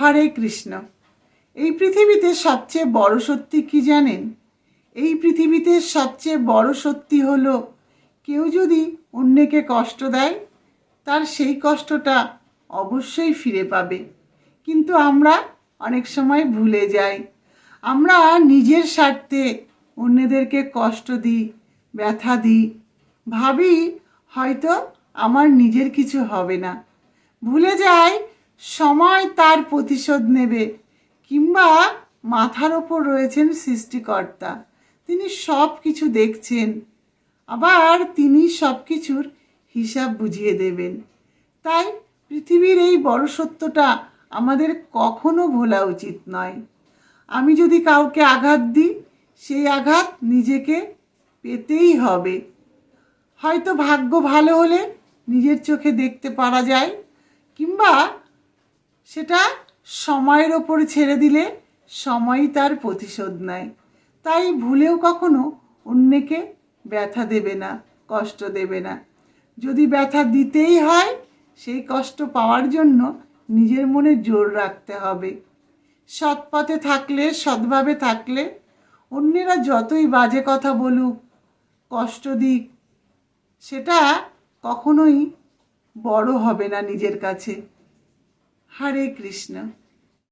হরে কৃষ্ণ। এই পৃথিবীতে সবচেয়ে বড় সত্যি কি জানেন? এই পৃথিবীতে সবচেয়ে বড় সত্যি হলো, কেউ যদি অন্যকে কষ্ট দেয় তার সেই কষ্টটা অবশ্যই ফিরে পাবে। কিন্তু আমরা অনেক সময় ভুলে যাই। আমরা নিজের স্বার্থে অন্যদেরকে কষ্ট দিই, ব্যথা দিই, ভাবি হয়তো আমার নিজের কিছু হবে না। ভুলে যাই সময় তার প্রতিশোধ নেবে, কিংবা মাথার ওপর রয়েছেন সৃষ্টিকর্তা। তিনি সব কিছু দেখছেন, আবার তিনি সব কিছুর হিসাব বুঝিয়ে দেবেন। তাই পৃথিবীর এই বড় সত্যটা আমাদের কখনো ভোলা উচিত নয়। আমি যদি কাউকে আঘাত দিই, সেই আঘাত নিজেকে পেতেই হবে। হয়তো ভাগ্য ভালো হলে নিজের চোখে দেখতে পারা যায়, কিংবা সেটা সময়ের ওপর ছেড়ে দিলে সময়ই তার প্রতিশোধ নেয়। তাই ভুলেও কখনো অন্যকে ব্যথা দেবে না, কষ্ট দেবে না। যদি ব্যথা দিতেই হয়, সেই কষ্ট পাওয়ার জন্য নিজের মনে জোর রাখতে হবে। সৎ পথে থাকলে, সৎভাবে থাকলে, অন্যেরা যতই বাজে কথা বলুক, কষ্ট দিক, সেটা কখনোই বড় হবে না নিজের কাছে। হরে কৃষ্ণ।